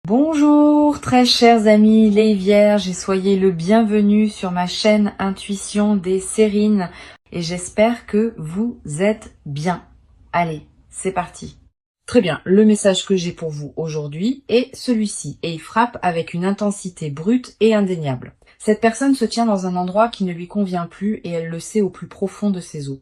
Bonjour très chers amis les vierges et soyez le bienvenu sur ma chaîne Intuition des Sérines et j'espère que vous êtes bien. Allez, c'est parti. Très bien, le message que j'ai pour vous aujourd'hui est celui-ci et il frappe avec une intensité brute et indéniable. Cette personne se tient dans un endroit qui ne lui convient plus et elle le sait au plus profond de ses os.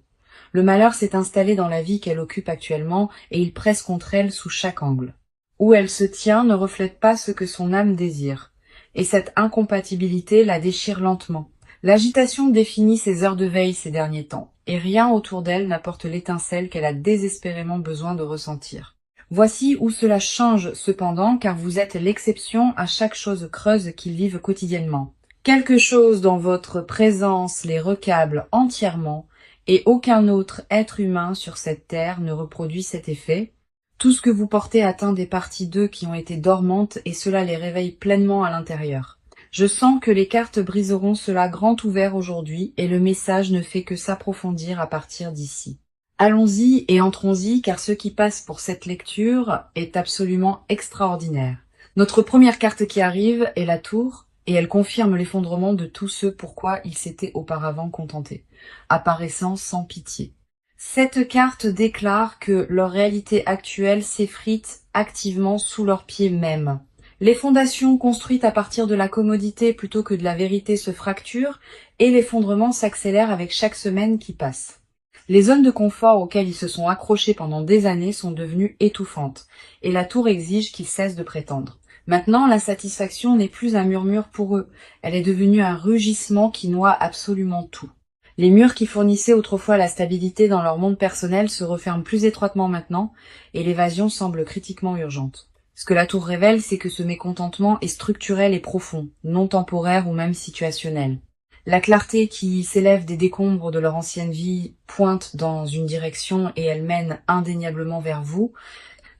Le malheur s'est installé dans la vie qu'elle occupe actuellement et il presse contre elle sous chaque angle. Où elle se tient ne reflète pas ce que son âme désire, et cette incompatibilité la déchire lentement. L'agitation définit ses heures de veille ces derniers temps, et rien autour d'elle n'apporte l'étincelle qu'elle a désespérément besoin de ressentir. Voici où cela change cependant, car vous êtes l'exception à chaque chose creuse qu'ils vivent quotidiennement. Quelque chose dans votre présence les recable entièrement, et aucun autre être humain sur cette terre ne reproduit cet effet. Tout ce que vous portez atteint des parties d'eux qui ont été dormantes et cela les réveille pleinement à l'intérieur. Je sens que les cartes briseront cela grand ouvert aujourd'hui et le message ne fait que s'approfondir à partir d'ici. Allons-y et entrons-y car ce qui passe pour cette lecture est absolument extraordinaire. Notre première carte qui arrive est la tour et elle confirme l'effondrement de tout ce pourquoi ils s'étaient auparavant contentés, apparaissant sans pitié. Cette carte déclare que leur réalité actuelle s'effrite activement sous leurs pieds mêmes. Les fondations construites à partir de la commodité plutôt que de la vérité se fracturent et l'effondrement s'accélère avec chaque semaine qui passe. Les zones de confort auxquelles ils se sont accrochés pendant des années sont devenues étouffantes et la tour exige qu'ils cessent de prétendre. Maintenant, l'insatisfaction n'est plus un murmure pour eux, elle est devenue un rugissement qui noie absolument tout. Les murs qui fournissaient autrefois la stabilité dans leur monde personnel se referment plus étroitement maintenant, et l'évasion semble critiquement urgente. Ce que la tour révèle, c'est que ce mécontentement est structurel et profond, non temporaire ou même situationnel. La clarté qui s'élève des décombres de leur ancienne vie pointe dans une direction et elle mène indéniablement vers vous.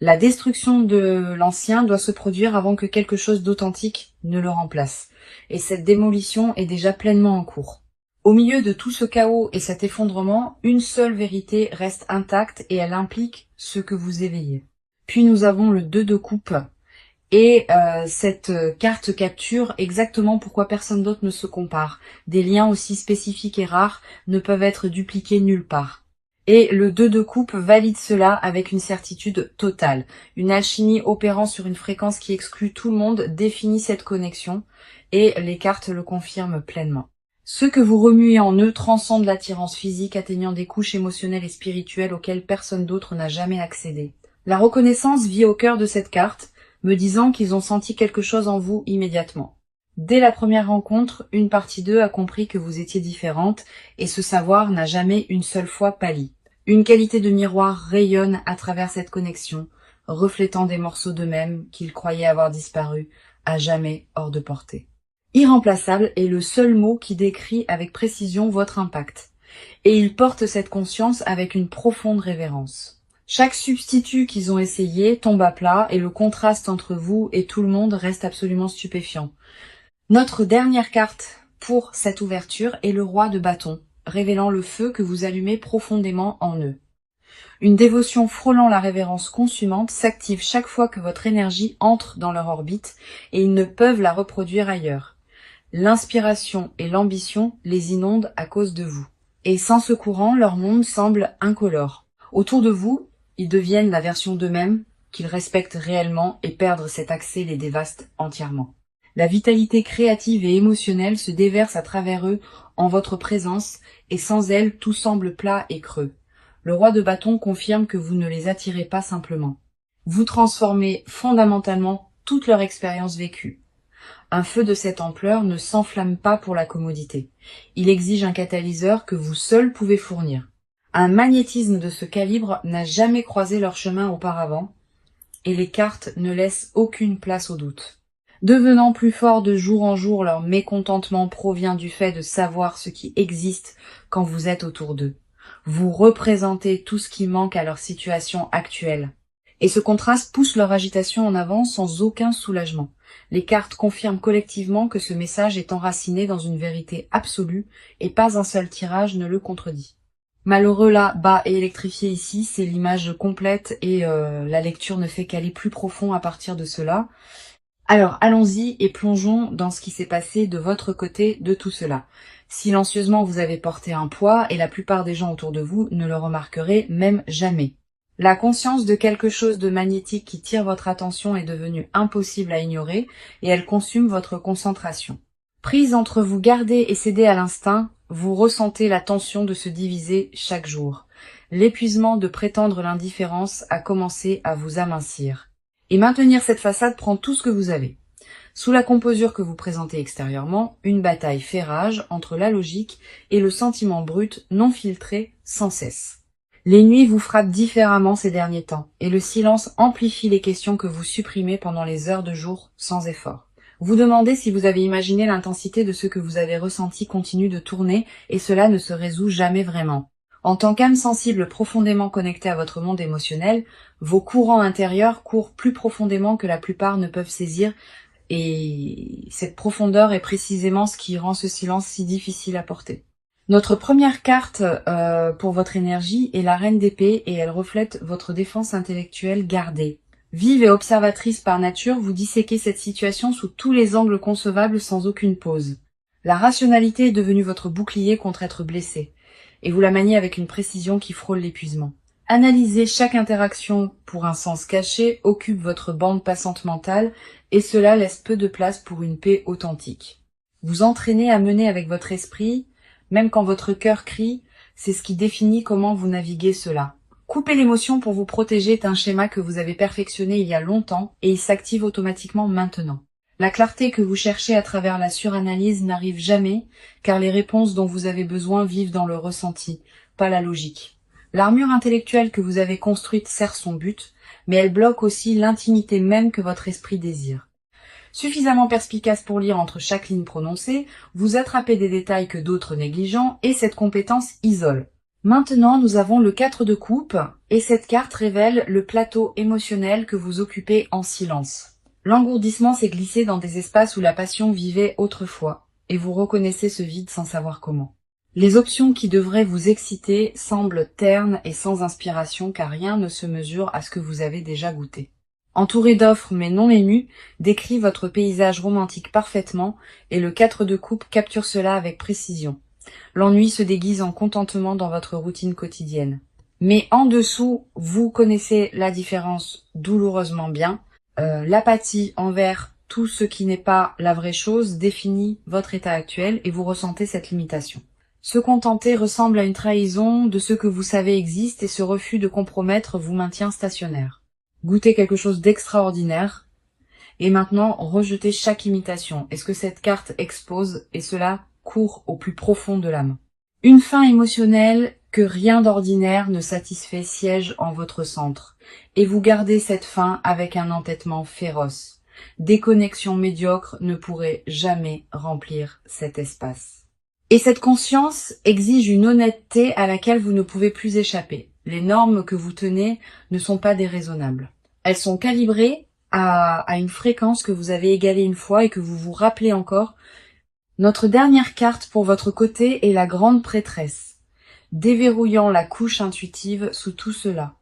La destruction de l'ancien doit se produire avant que quelque chose d'authentique ne le remplace, et cette démolition est déjà pleinement en cours. Au milieu de tout ce chaos et cet effondrement, une seule vérité reste intacte et elle implique ce que vous éveillez. Puis nous avons le 2 de coupe et cette carte capture exactement pourquoi personne d'autre ne se compare. Des liens aussi spécifiques et rares ne peuvent être dupliqués nulle part. Et le 2 de coupe valide cela avec une certitude totale. Une alchimie opérant sur une fréquence qui exclut tout le monde définit cette connexion et les cartes le confirment pleinement. Ce que vous remuez en eux transcende l'attirance physique, atteignant des couches émotionnelles et spirituelles auxquelles personne d'autre n'a jamais accédé. La reconnaissance vit au cœur de cette carte, me disant qu'ils ont senti quelque chose en vous immédiatement. Dès la première rencontre, une partie d'eux a compris que vous étiez différente, et ce savoir n'a jamais une seule fois pâli. Une qualité de miroir rayonne à travers cette connexion, reflétant des morceaux d'eux-mêmes qu'ils croyaient avoir disparu, à jamais hors de portée. Irremplaçable est le seul mot qui décrit avec précision votre impact. Et ils portent cette conscience avec une profonde révérence. Chaque substitut qu'ils ont essayé tombe à plat et le contraste entre vous et tout le monde reste absolument stupéfiant. Notre dernière carte pour cette ouverture est le roi de bâton, révélant le feu que vous allumez profondément en eux. Une dévotion frôlant la révérence consumante s'active chaque fois que votre énergie entre dans leur orbite et ils ne peuvent la reproduire ailleurs. L'inspiration et l'ambition les inondent à cause de vous. Et sans ce courant, leur monde semble incolore. Autour de vous, ils deviennent la version d'eux-mêmes qu'ils respectent réellement et perdre cet accès les dévaste entièrement. La vitalité créative et émotionnelle se déverse à travers eux en votre présence et sans elle, tout semble plat et creux. Le roi de bâton confirme que vous ne les attirez pas simplement. Vous transformez fondamentalement toute leur expérience vécue. Un feu de cette ampleur ne s'enflamme pas pour la commodité. Il exige un catalyseur que vous seul pouvez fournir. Un magnétisme de ce calibre n'a jamais croisé leur chemin auparavant, et les cartes ne laissent aucune place au doute. Devenant plus fort de jour en jour, leur mécontentement provient du fait de savoir ce qui existe quand vous êtes autour d'eux. Vous représentez tout ce qui manque à leur situation actuelle. Et ce contraste pousse leur agitation en avant sans aucun soulagement. Les cartes confirment collectivement que ce message est enraciné dans une vérité absolue et pas un seul tirage ne le contredit. Malheureux là, bas et électrifié ici, c'est l'image complète et la lecture ne fait qu'aller plus profond à partir de cela. Alors, allons-y et plongeons dans ce qui s'est passé de votre côté de tout cela. Silencieusement, vous avez porté un poids et la plupart des gens autour de vous ne le remarqueraient même jamais. La conscience de quelque chose de magnétique qui tire votre attention est devenue impossible à ignorer et elle consume votre concentration. Prise entre vous garder et céder à l'instinct, vous ressentez la tension de se diviser chaque jour. L'épuisement de prétendre l'indifférence a commencé à vous amincir. Et maintenir cette façade prend tout ce que vous avez. Sous la composure que vous présentez extérieurement, une bataille fait rage entre la logique et le sentiment brut non filtré sans cesse. Les nuits vous frappent différemment ces derniers temps, et le silence amplifie les questions que vous supprimez pendant les heures de jour sans effort. Vous demandez si vous avez imaginé l'intensité de ce que vous avez ressenti continue de tourner, et cela ne se résout jamais vraiment. En tant qu'âme sensible profondément connectée à votre monde émotionnel, vos courants intérieurs courent plus profondément que la plupart ne peuvent saisir, et cette profondeur est précisément ce qui rend ce silence si difficile à porter. Notre première carte pour votre énergie est la Reine d'épée et elle reflète votre défense intellectuelle gardée. Vive et observatrice par nature, vous disséquez cette situation sous tous les angles concevables sans aucune pause. La rationalité est devenue votre bouclier contre être blessé, et vous la maniez avec une précision qui frôle l'épuisement. Analyser chaque interaction pour un sens caché occupe votre bande passante mentale et cela laisse peu de place pour une paix authentique. Vous entraînez à mener avec votre esprit, même quand votre cœur crie, c'est ce qui définit comment vous naviguez cela. Couper l'émotion pour vous protéger est un schéma que vous avez perfectionné il y a longtemps et il s'active automatiquement maintenant. La clarté que vous cherchez à travers la suranalyse n'arrive jamais car les réponses dont vous avez besoin vivent dans le ressenti, pas la logique. L'armure intellectuelle que vous avez construite sert son but, mais elle bloque aussi l'intimité même que votre esprit désire. Suffisamment perspicace pour lire entre chaque ligne prononcée, vous attrapez des détails que d'autres négligent et cette compétence isole. Maintenant, nous avons le 4 de coupe et cette carte révèle le plateau émotionnel que vous occupez en silence. L'engourdissement s'est glissé dans des espaces où la passion vivait autrefois et vous reconnaissez ce vide sans savoir comment. Les options qui devraient vous exciter semblent ternes et sans inspiration car rien ne se mesure à ce que vous avez déjà goûté. Entouré d'offres mais non ému, décrit votre paysage romantique parfaitement et le 4 de coupe capture cela avec précision. L'ennui se déguise en contentement dans votre routine quotidienne. Mais en dessous, vous connaissez la différence douloureusement bien. L'apathie envers tout ce qui n'est pas la vraie chose définit votre état actuel et vous ressentez cette limitation. Se contenter ressemble à une trahison de ce que vous savez existe et ce refus de compromettre vous maintient stationnaire. Goûtez quelque chose d'extraordinaire et maintenant rejetez chaque imitation. Est-ce que cette carte expose et cela court au plus profond de l'âme. Une faim émotionnelle que rien d'ordinaire ne satisfait siège en votre centre et vous gardez cette faim avec un entêtement féroce. Des connexions médiocres ne pourraient jamais remplir cet espace. Et cette conscience exige une honnêteté à laquelle vous ne pouvez plus échapper. Les normes que vous tenez ne sont pas déraisonnables. Elles sont calibrées à une fréquence que vous avez égalée une fois et que vous vous rappelez encore. Notre dernière carte pour votre côté est la grande prêtresse, déverrouillant la couche intuitive sous tout cela.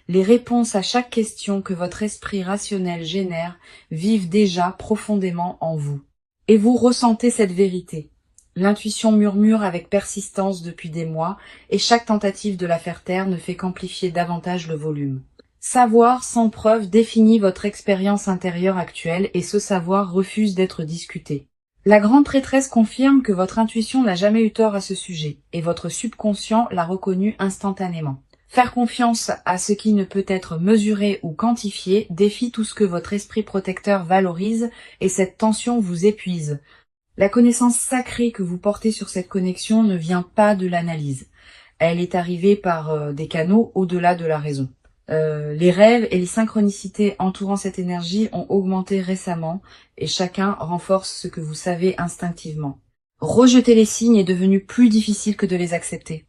Les réponses à chaque question que votre esprit rationnel génère vivent déjà profondément en vous. Et vous ressentez cette vérité. L'intuition murmure avec persistance depuis des mois et chaque tentative de la faire taire ne fait qu'amplifier davantage le volume. Savoir sans preuve définit votre expérience intérieure actuelle et ce savoir refuse d'être discuté. La grande prêtresse confirme que votre intuition n'a jamais eu tort à ce sujet et votre subconscient l'a reconnu instantanément. Faire confiance à ce qui ne peut être mesuré ou quantifié défie tout ce que votre esprit protecteur valorise et cette tension vous épuise. La connaissance sacrée que vous portez sur cette connexion ne vient pas de l'analyse. Elle est arrivée par des canaux au-delà de la raison. Les rêves et les synchronicités entourant cette énergie ont augmenté récemment et chacun renforce ce que vous savez instinctivement. Rejeter les signes est devenu plus difficile que de les accepter.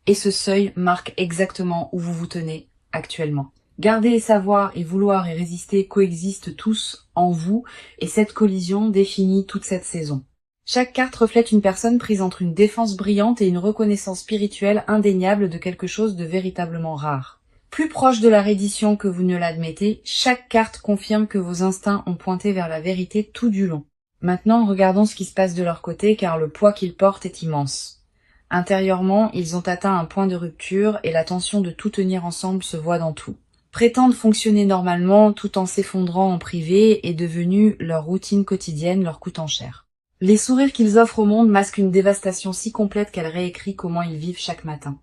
Et ce seuil marque exactement où vous vous tenez actuellement. Garder et savoir et vouloir et résister coexistent tous en vous et cette collision définit toute cette saison. Chaque carte reflète une personne prise entre une défense brillante et une reconnaissance spirituelle indéniable de quelque chose de véritablement rare. Plus proche de la reddition que vous ne l'admettez, chaque carte confirme que vos instincts ont pointé vers la vérité tout du long. Maintenant, regardons ce qui se passe de leur côté car le poids qu'ils portent est immense. Intérieurement, ils ont atteint un point de rupture et la tension de tout tenir ensemble se voit dans tout. Prétendre fonctionner normalement tout en s'effondrant en privé est devenu leur routine quotidienne, leur coûtant cher. Les sourires qu'ils offrent au monde masquent une dévastation si complète qu'elle réécrit comment ils vivent chaque matin.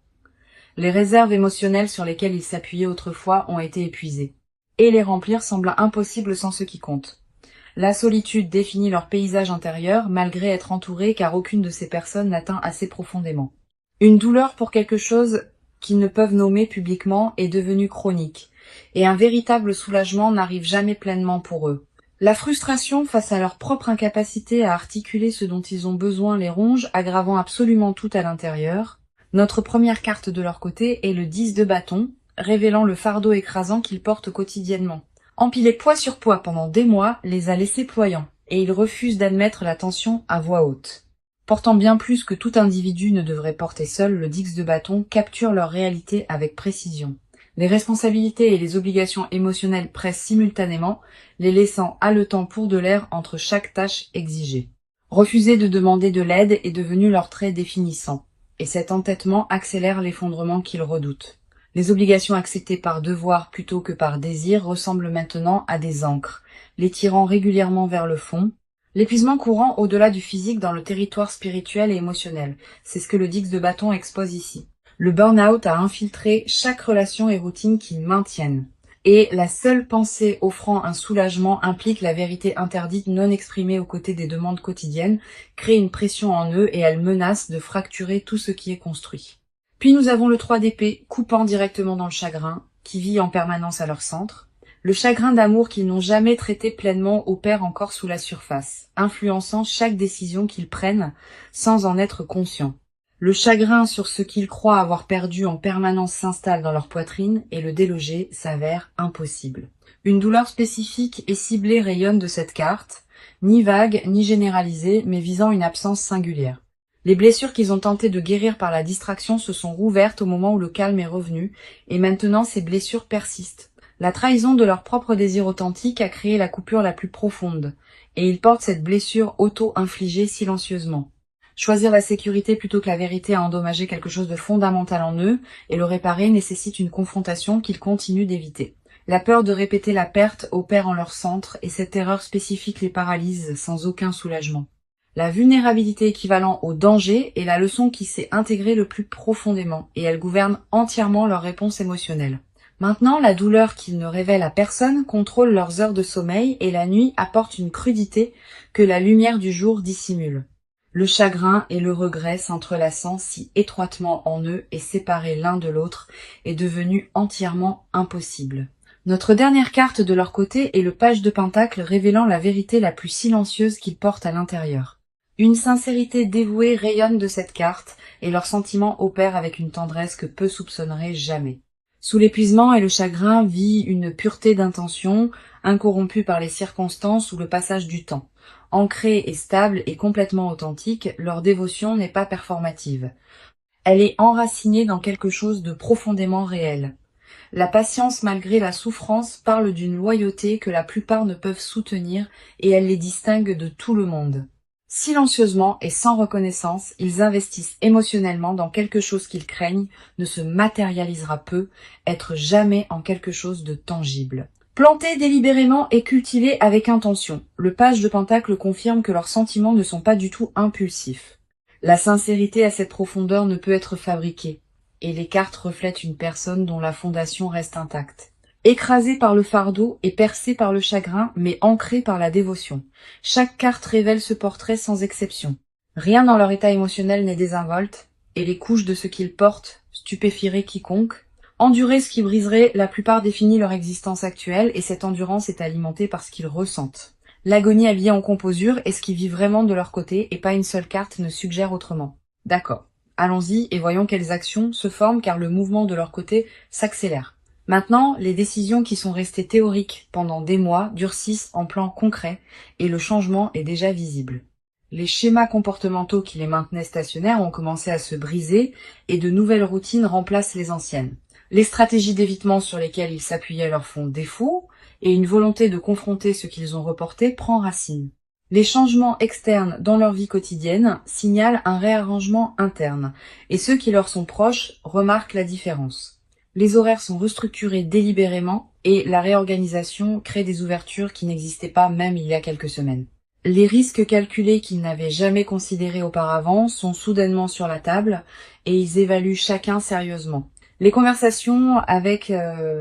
Les réserves émotionnelles sur lesquelles ils s'appuyaient autrefois ont été épuisées. Et les remplir semble impossible sans ce qui compte. La solitude définit leur paysage intérieur, malgré être entourés, car aucune de ces personnes n'atteint assez profondément. Une douleur pour quelque chose qu'ils ne peuvent nommer publiquement est devenue chronique, et un véritable soulagement n'arrive jamais pleinement pour eux. La frustration face à leur propre incapacité à articuler ce dont ils ont besoin les ronge, aggravant absolument tout à l'intérieur. Notre première carte de leur côté est le 10 de bâton, révélant le fardeau écrasant qu'ils portent quotidiennement. Empiler poids sur poids pendant des mois les a laissés ployants, et ils refusent d'admettre la tension à voix haute. Portant bien plus que tout individu ne devrait porter seul, le 10 de bâton capture leur réalité avec précision. Les responsabilités et les obligations émotionnelles pressent simultanément, les laissant haletants pour de l'air entre chaque tâche exigée. Refuser de demander de l'aide est devenu leur trait définissant, et cet entêtement accélère l'effondrement qu'ils redoutent. Les obligations acceptées par devoir plutôt que par désir ressemblent maintenant à des ancres, les tirant régulièrement vers le fond. L'épuisement courant au-delà du physique dans le territoire spirituel et émotionnel, c'est ce que le 10 de bâton expose ici. Le burn-out a infiltré chaque relation et routine qu'ils maintiennent. Et la seule pensée offrant un soulagement implique la vérité interdite non exprimée aux côtés des demandes quotidiennes, crée une pression en eux et elle menace de fracturer tout ce qui est construit. Puis nous avons le 3 d'épée, coupant directement dans le chagrin, qui vit en permanence à leur centre. Le chagrin d'amour qu'ils n'ont jamais traité pleinement opère encore sous la surface, influençant chaque décision qu'ils prennent sans en être conscients. Le chagrin sur ce qu'ils croient avoir perdu en permanence s'installe dans leur poitrine et le déloger s'avère impossible. Une douleur spécifique et ciblée rayonne de cette carte, ni vague ni généralisée, mais visant une absence singulière. Les blessures qu'ils ont tenté de guérir par la distraction se sont rouvertes au moment où le calme est revenu, et maintenant ces blessures persistent. La trahison de leur propre désir authentique a créé la coupure la plus profonde, et ils portent cette blessure auto-infligée silencieusement. Choisir la sécurité plutôt que la vérité a endommagé quelque chose de fondamental en eux, et le réparer nécessite une confrontation qu'ils continuent d'éviter. La peur de répéter la perte opère en leur centre, et cette terreur spécifique les paralyse sans aucun soulagement. La vulnérabilité équivalent au danger est la leçon qui s'est intégrée le plus profondément, et elle gouverne entièrement leur réponse émotionnelle. Maintenant, la douleur qu'ils ne révèlent à personne contrôle leurs heures de sommeil et la nuit apporte une crudité que la lumière du jour dissimule. Le chagrin et le regret s'entrelaçant si étroitement en eux et séparés l'un de l'autre est devenu entièrement impossible. Notre dernière carte de leur côté est le page de pentacle révélant la vérité la plus silencieuse qu'ils portent à l'intérieur. Une sincérité dévouée rayonne de cette carte et leurs sentiments opèrent avec une tendresse que peu soupçonneraient jamais. Sous l'épuisement et le chagrin vit une pureté d'intention, incorrompue par les circonstances ou le passage du temps. Ancrée et stable et complètement authentique, leur dévotion n'est pas performative. Elle est enracinée dans quelque chose de profondément réel. La patience malgré la souffrance parle d'une loyauté que la plupart ne peuvent soutenir et elle les distingue de tout le monde. Silencieusement et sans reconnaissance, ils investissent émotionnellement dans quelque chose qu'ils craignent ne se matérialisera peu, être jamais en quelque chose de tangible. Plantés délibérément et cultivés avec intention, le page de pentacle confirme que leurs sentiments ne sont pas du tout impulsifs. La sincérité à cette profondeur ne peut être fabriquée, et les cartes reflètent une personne dont la fondation reste intacte. Écrasée par le fardeau et percée par le chagrin, mais ancrée par la dévotion. Chaque carte révèle ce portrait sans exception. Rien dans leur état émotionnel n'est désinvolte, et les couches de ce qu'ils portent stupéfieraient quiconque. Endurer ce qui briserait la plupart définit leur existence actuelle, et cette endurance est alimentée par ce qu'ils ressentent. L'agonie habillée en composure est ce qui vit vraiment de leur côté, et pas une seule carte ne suggère autrement. D'accord. Allons-y et voyons quelles actions se forment car le mouvement de leur côté s'accélère. Maintenant, les décisions qui sont restées théoriques pendant des mois durcissent en plan concret et le changement est déjà visible. Les schémas comportementaux qui les maintenaient stationnaires ont commencé à se briser et de nouvelles routines remplacent les anciennes. Les stratégies d'évitement sur lesquelles ils s'appuyaient leur font défaut, et une volonté de confronter ce qu'ils ont reporté prend racine. Les changements externes dans leur vie quotidienne signalent un réarrangement interne, et ceux qui leur sont proches remarquent la différence. Les horaires sont restructurés délibérément, et la réorganisation crée des ouvertures qui n'existaient pas même il y a quelques semaines. Les risques calculés qu'ils n'avaient jamais considérés auparavant sont soudainement sur la table, et ils évaluent chacun sérieusement. Les conversations avec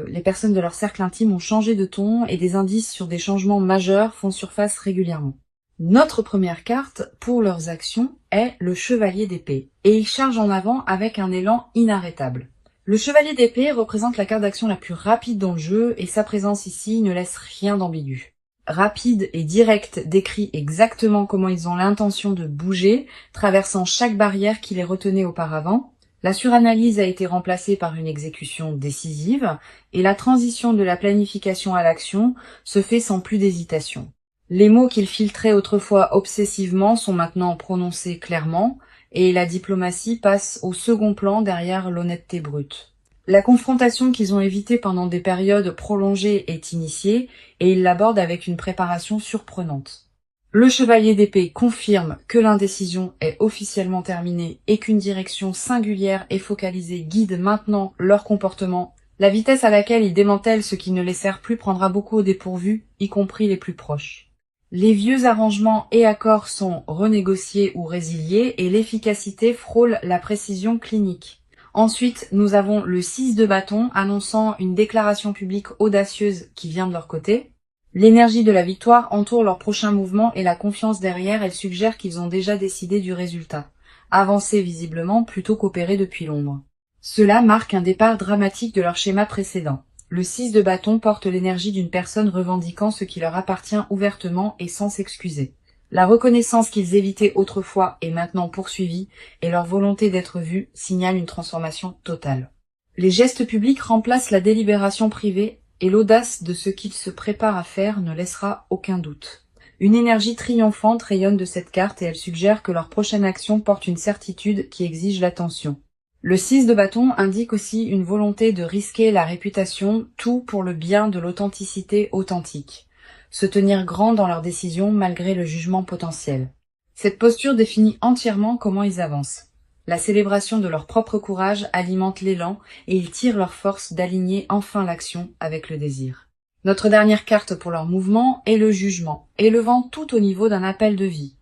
les personnes de leur cercle intime ont changé de ton, et des indices sur des changements majeurs font surface régulièrement. Notre première carte pour leurs actions est le chevalier d'épée, et il charge en avant avec un élan inarrêtable. Le chevalier d'épée représente la carte d'action la plus rapide dans le jeu, et sa présence ici ne laisse rien d'ambigu. Rapide et direct décrit exactement comment ils ont l'intention de bouger, traversant chaque barrière qui les retenait auparavant. La suranalyse a été remplacée par une exécution décisive, et la transition de la planification à l'action se fait sans plus d'hésitation. Les mots qu'ils filtraient autrefois obsessivement sont maintenant prononcés clairement, et la diplomatie passe au second plan derrière l'honnêteté brute. La confrontation qu'ils ont évitée pendant des périodes prolongées est initiée, et ils l'abordent avec une préparation surprenante. Le chevalier d'épée confirme que l'indécision est officiellement terminée et qu'une direction singulière et focalisée guide maintenant leur comportement. La vitesse à laquelle ils démantèlent ce qui ne les sert plus prendra beaucoup au dépourvu, y compris les plus proches. Les vieux arrangements et accords sont renégociés ou résiliés et l'efficacité frôle la précision clinique. Ensuite, nous avons le 6 de bâton annonçant une déclaration publique audacieuse qui vient de leur côté. L'énergie de la victoire entoure leur prochain mouvement et la confiance derrière, elle suggère qu'ils ont déjà décidé du résultat. Avancer visiblement plutôt qu'opérer depuis l'ombre. Cela marque un départ dramatique de leur schéma précédent. Le 6 de bâton porte l'énergie d'une personne revendiquant ce qui leur appartient ouvertement et sans s'excuser. La reconnaissance qu'ils évitaient autrefois est maintenant poursuivie et leur volonté d'être vus signale une transformation totale. Les gestes publics remplacent la délibération privée et l'audace de ce qu'ils se préparent à faire ne laissera aucun doute. Une énergie triomphante rayonne de cette carte et elle suggère que leur prochaine action porte une certitude qui exige l'attention. Le 6 de bâton indique aussi une volonté de risquer la réputation, tout pour le bien de l'authenticité authentique. Se tenir grand dans leurs décisions malgré le jugement potentiel. Cette posture définit entièrement comment ils avancent. La célébration de leur propre courage alimente l'élan et ils tirent leur force d'aligner enfin l'action avec le désir. Notre dernière carte pour leur mouvement est le jugement, élevant tout au niveau d'un appel de vie.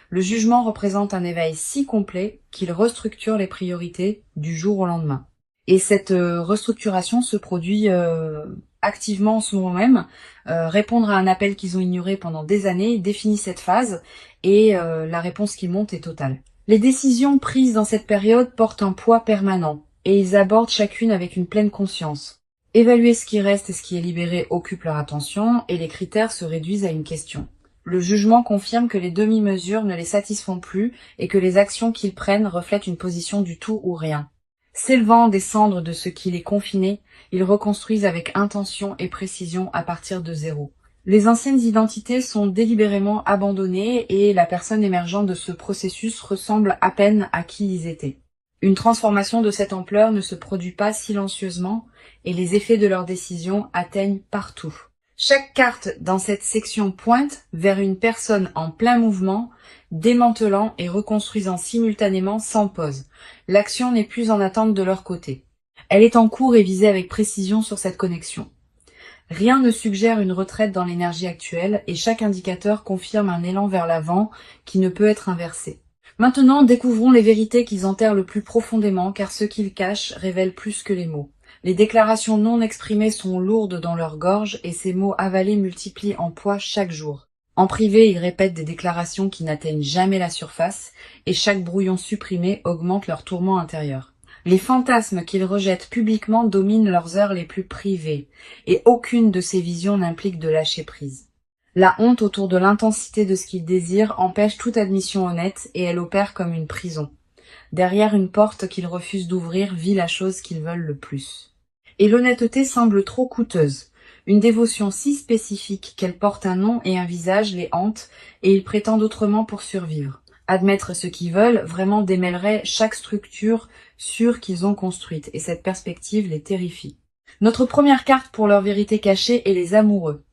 Le jugement représente un éveil si complet qu'il restructure les priorités du jour au lendemain. Et cette restructuration se produit activement en ce moment même. Répondre à un appel qu'ils ont ignoré pendant des années définit cette phase et la réponse qui monte est totale. Les décisions prises dans cette période portent un poids permanent et ils abordent chacune avec une pleine conscience. Évaluer ce qui reste et ce qui est libéré occupe leur attention et les critères se réduisent à une question. Le jugement confirme que les demi-mesures ne les satisfont plus et que les actions qu'ils prennent reflètent une position du tout ou rien. S'élevant des cendres de ce qui les confinait, ils reconstruisent avec intention et précision à partir de zéro. Les anciennes identités sont délibérément abandonnées et la personne émergente de ce processus ressemble à peine à qui ils étaient. Une transformation de cette ampleur ne se produit pas silencieusement et les effets de leurs décisions atteignent partout. Chaque carte dans cette section pointe vers une personne en plein mouvement, démantelant et reconstruisant simultanément sans pause. L'action n'est plus en attente de leur côté. Elle est en cours et visée avec précision sur cette connexion. Rien ne suggère une retraite dans l'énergie actuelle et chaque indicateur confirme un élan vers l'avant qui ne peut être inversé. Maintenant, découvrons les vérités qu'ils enterrent le plus profondément car ce qu'ils cachent révèle plus que les mots. Les déclarations non exprimées sont lourdes dans leur gorge et ces mots avalés multiplient en poids chaque jour. En privé, ils répètent des déclarations qui n'atteignent jamais la surface et chaque brouillon supprimé augmente leur tourment intérieur. Les fantasmes qu'ils rejettent publiquement dominent leurs heures les plus privées et aucune de ces visions n'implique de lâcher prise. La honte autour de l'intensité de ce qu'ils désirent empêche toute admission honnête et elle opère comme une prison. Derrière une porte qu'ils refusent d'ouvrir vit la chose qu'ils veulent le plus. Et l'honnêteté semble trop coûteuse. Une dévotion si spécifique qu'elle porte un nom et un visage les hante et ils prétendent autrement pour survivre. Admettre ce qu'ils veulent vraiment démêlerait chaque structure sûre qu'ils ont construite, et cette perspective les terrifie. Notre première carte pour leur vérité cachée est les amoureux,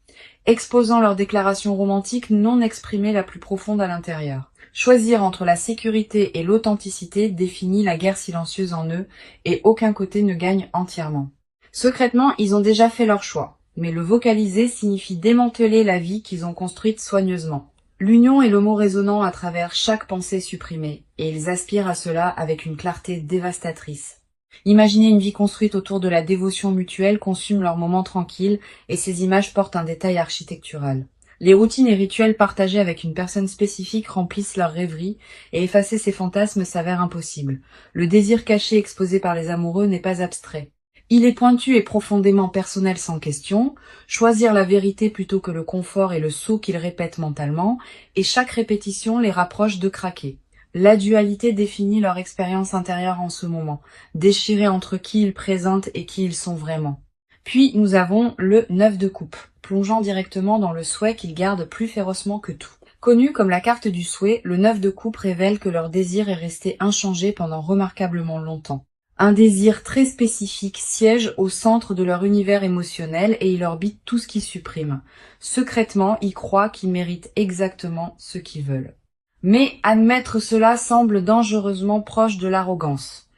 exposant leur déclaration romantique non exprimée la plus profonde à l'intérieur. Choisir entre la sécurité et l'authenticité définit la guerre silencieuse en eux, et aucun côté ne gagne entièrement. Secrètement, ils ont déjà fait leur choix, mais le vocaliser signifie démanteler la vie qu'ils ont construite soigneusement. L'union est le mot résonnant à travers chaque pensée supprimée, et ils aspirent à cela avec une clarté dévastatrice. Imaginer une vie construite autour de la dévotion mutuelle consume leurs moments tranquilles, et ces images portent un détail architectural. Les routines et rituels partagés avec une personne spécifique remplissent leurs rêveries, et effacer ces fantasmes s'avère impossible. Le désir caché exposé par les amoureux n'est pas abstrait. Il est pointu et profondément personnel sans question, choisir la vérité plutôt que le confort et le sceau qu'ils répètent mentalement, et chaque répétition les rapproche de craquer. La dualité définit leur expérience intérieure en ce moment, déchirée entre qui ils présentent et qui ils sont vraiment. Puis nous avons le 9 de coupe, plongeant directement dans le souhait qu'ils gardent plus férocement que tout. Connu comme la carte du souhait, le 9 de coupe révèle que leur désir est resté inchangé pendant remarquablement longtemps. Un désir très spécifique siège au centre de leur univers émotionnel et il orbite tout ce qu'ils suppriment. Secrètement, ils croient qu'ils méritent exactement ce qu'ils veulent. Mais admettre cela semble dangereusement proche de l'arrogance.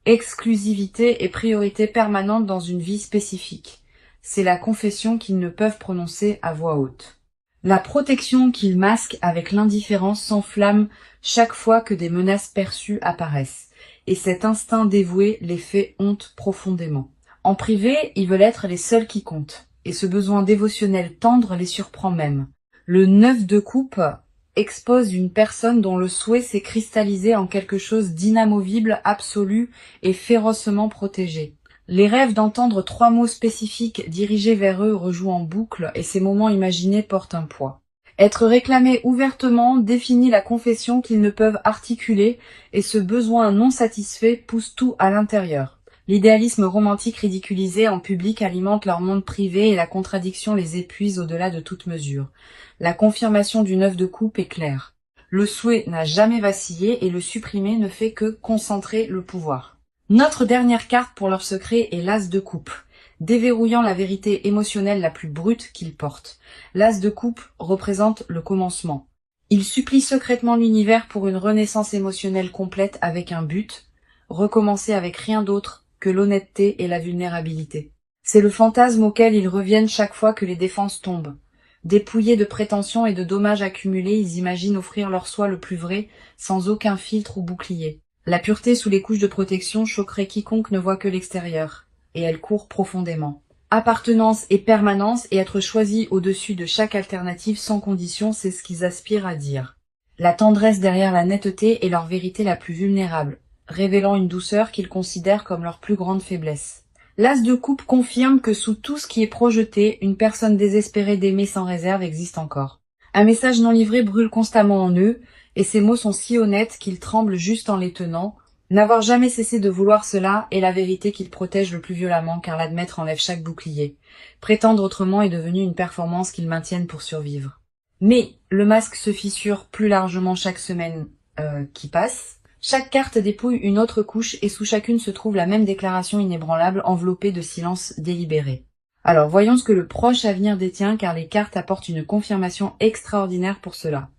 Exclusivité et priorité permanente dans une vie spécifique. C'est la confession qu'ils ne peuvent prononcer à voix haute. La protection qu'ils masquent avec l'indifférence s'enflamme chaque fois que des menaces perçues apparaissent. Et cet instinct dévoué les fait honte profondément. En privé, ils veulent être les seuls qui comptent. Et ce besoin dévotionnel tendre les surprend même. Le 9 de coupe expose une personne dont le souhait s'est cristallisé en quelque chose d'inamovible, absolu et férocement protégé. Les rêves d'entendre 3 mots spécifiques dirigés vers eux rejouent en boucle et ces moments imaginés portent un poids. Être réclamé ouvertement définit la confession qu'ils ne peuvent articuler et ce besoin non satisfait pousse tout à l'intérieur. L'idéalisme romantique ridiculisé en public alimente leur monde privé et la contradiction les épuise au-delà de toute mesure. La confirmation du 9 de coupe est claire. Le souhait n'a jamais vacillé et le supprimer ne fait que concentrer le pouvoir. Notre dernière carte pour leur secret est l'As de coupe, déverrouillant la vérité émotionnelle la plus brute qu'ils portent. L'As de coupe représente le commencement. Il supplie secrètement l'univers pour une renaissance émotionnelle complète avec un but, recommencer avec rien d'autre que l'honnêteté et la vulnérabilité. C'est le fantasme auquel ils reviennent chaque fois que les défenses tombent. Dépouillés de prétentions et de dommages accumulés, ils imaginent offrir leur soi le plus vrai, sans aucun filtre ou bouclier. La pureté sous les couches de protection choquerait quiconque ne voit que l'extérieur, et elle court profondément. Appartenance et permanence et être choisi au-dessus de chaque alternative sans condition, c'est ce qu'ils aspirent à dire. La tendresse derrière la netteté est leur vérité la plus vulnérable, révélant une douceur qu'ils considèrent comme leur plus grande faiblesse. L'As de coupe confirme que sous tout ce qui est projeté, une personne désespérée d'aimer sans réserve existe encore. Un message non livré brûle constamment en eux, et ces mots sont si honnêtes qu'ils tremblent juste en les tenant. N'avoir jamais cessé de vouloir cela est la vérité qu'ils protègent le plus violemment, car l'admettre enlève chaque bouclier. Prétendre autrement est devenu une performance qu'ils maintiennent pour survivre. Mais le masque se fissure plus largement chaque semaine qui passe. Chaque carte dépouille une autre couche et sous chacune se trouve la même déclaration inébranlable enveloppée de silence délibéré. Alors voyons ce que le proche avenir détient car les cartes apportent une confirmation extraordinaire pour cela.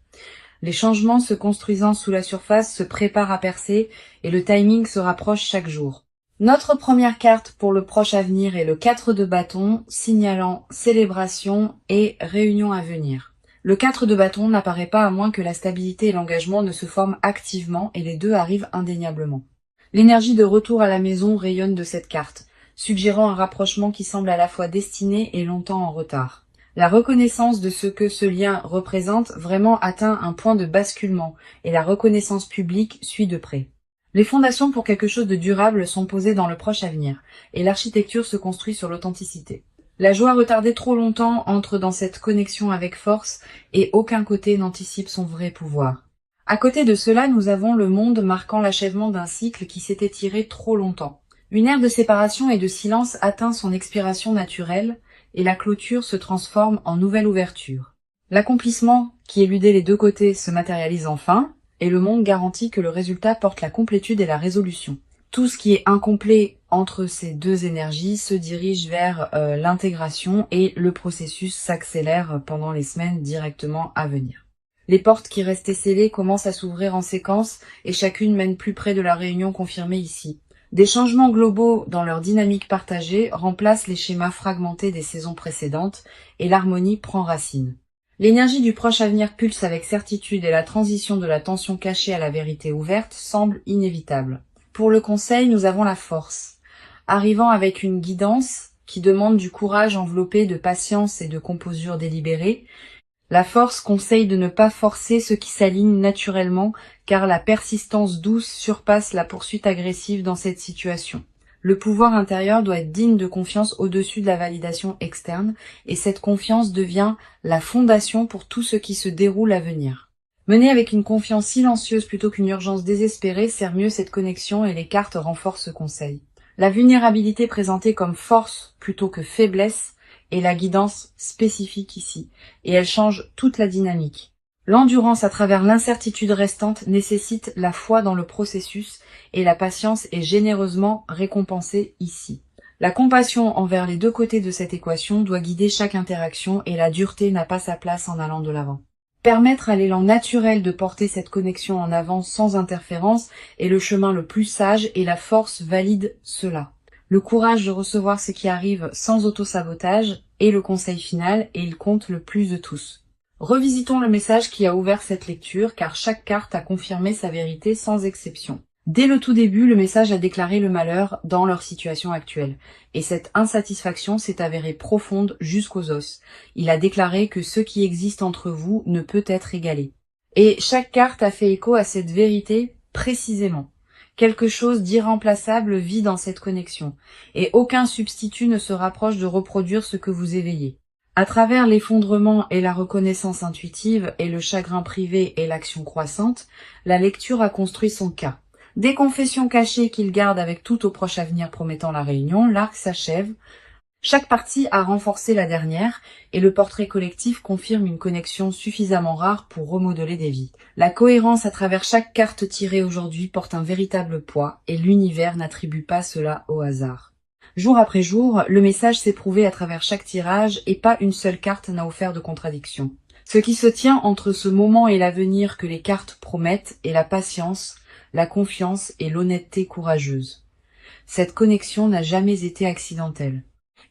Les changements se construisant sous la surface se préparent à percer et le timing se rapproche chaque jour. Notre première carte pour le proche avenir est le 4 de bâton, signalant célébration et réunion à venir. Le 4 de bâton n'apparaît pas à moins que la stabilité et l'engagement ne se forment activement et les deux arrivent indéniablement. L'énergie de retour à la maison rayonne de cette carte, suggérant un rapprochement qui semble à la fois destiné et longtemps en retard. La reconnaissance de ce que ce lien représente vraiment atteint un point de basculement et la reconnaissance publique suit de près. Les fondations pour quelque chose de durable sont posées dans le proche avenir et l'architecture se construit sur l'authenticité. La joie retardée trop longtemps entre dans cette connexion avec force et aucun côté n'anticipe son vrai pouvoir. À côté de cela, nous avons le monde marquant l'achèvement d'un cycle qui s'est étiré trop longtemps. Une ère de séparation et de silence atteint son expiration naturelle et la clôture se transforme en nouvelle ouverture. L'accomplissement qui éludait les deux côtés se matérialise enfin et le monde garantit que le résultat porte la complétude et la résolution. Tout ce qui est incomplet entre ces deux énergies se dirige vers l'intégration et le processus s'accélère pendant les semaines directement à venir. Les portes qui restaient scellées commencent à s'ouvrir en séquence et chacune mène plus près de la réunion confirmée ici. Des changements globaux dans leur dynamique partagée remplacent les schémas fragmentés des saisons précédentes et l'harmonie prend racine. L'énergie du proche avenir pulse avec certitude et la transition de la tension cachée à la vérité ouverte semble inévitable. Pour le conseil, nous avons la force, arrivant avec une guidance qui demande du courage enveloppé de patience et de composure délibérée. La force conseille de ne pas forcer ce qui s'aligne naturellement, car la persistance douce surpasse la poursuite agressive dans cette situation. Le pouvoir intérieur doit être digne de confiance au-dessus de la validation externe, et cette confiance devient la fondation pour tout ce qui se déroule à venir. Mener avec une confiance silencieuse plutôt qu'une urgence désespérée sert mieux cette connexion et les cartes renforcent ce conseil. La vulnérabilité présentée comme force plutôt que faiblesse est la guidance spécifique ici, et elle change toute la dynamique. L'endurance à travers l'incertitude restante nécessite la foi dans le processus et la patience est généreusement récompensée ici. La compassion envers les deux côtés de cette équation doit guider chaque interaction et la dureté n'a pas sa place en allant de l'avant. Permettre à l'élan naturel de porter cette connexion en avant sans interférence est le chemin le plus sage et la force valide cela. Le courage de recevoir ce qui arrive sans autosabotage est le conseil final et il compte le plus de tous. Revisitons le message qui a ouvert cette lecture car chaque carte a confirmé sa vérité sans exception. Dès le tout début, le message a déclaré le malheur dans leur situation actuelle. Et cette insatisfaction s'est avérée profonde jusqu'aux os. Il a déclaré que ce qui existe entre vous ne peut être égalé. Et chaque carte a fait écho à cette vérité précisément. Quelque chose d'irremplaçable vit dans cette connexion. Et aucun substitut ne se rapproche de reproduire ce que vous éveillez. À travers l'effondrement et la reconnaissance intuitive et le chagrin privé et l'action croissante, la lecture a construit son cas. Des confessions cachées qu'il garde avec tout au proche avenir promettant la réunion, l'arc s'achève. Chaque partie a renforcé la dernière et le portrait collectif confirme une connexion suffisamment rare pour remodeler des vies. La cohérence à travers chaque carte tirée aujourd'hui porte un véritable poids et l'univers n'attribue pas cela au hasard. Jour après jour, le message s'est prouvé à travers chaque tirage et pas une seule carte n'a offert de contradiction. Ce qui se tient entre ce moment et l'avenir que les cartes promettent est la patience, la confiance et l'honnêteté courageuse. Cette connexion n'a jamais été accidentelle.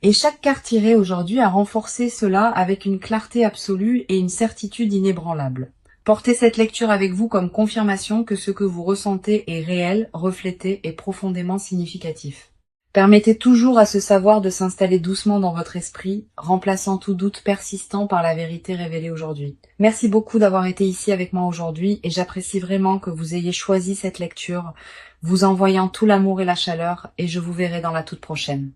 Et chaque carte tirée aujourd'hui a renforcé cela avec une clarté absolue et une certitude inébranlable. Portez cette lecture avec vous comme confirmation que ce que vous ressentez est réel, reflété et profondément significatif. Permettez toujours à ce savoir de s'installer doucement dans votre esprit, remplaçant tout doute persistant par la vérité révélée aujourd'hui. Merci beaucoup d'avoir été ici avec moi aujourd'hui et j'apprécie vraiment que vous ayez choisi cette lecture, vous envoyant tout l'amour et la chaleur et je vous verrai dans la toute prochaine.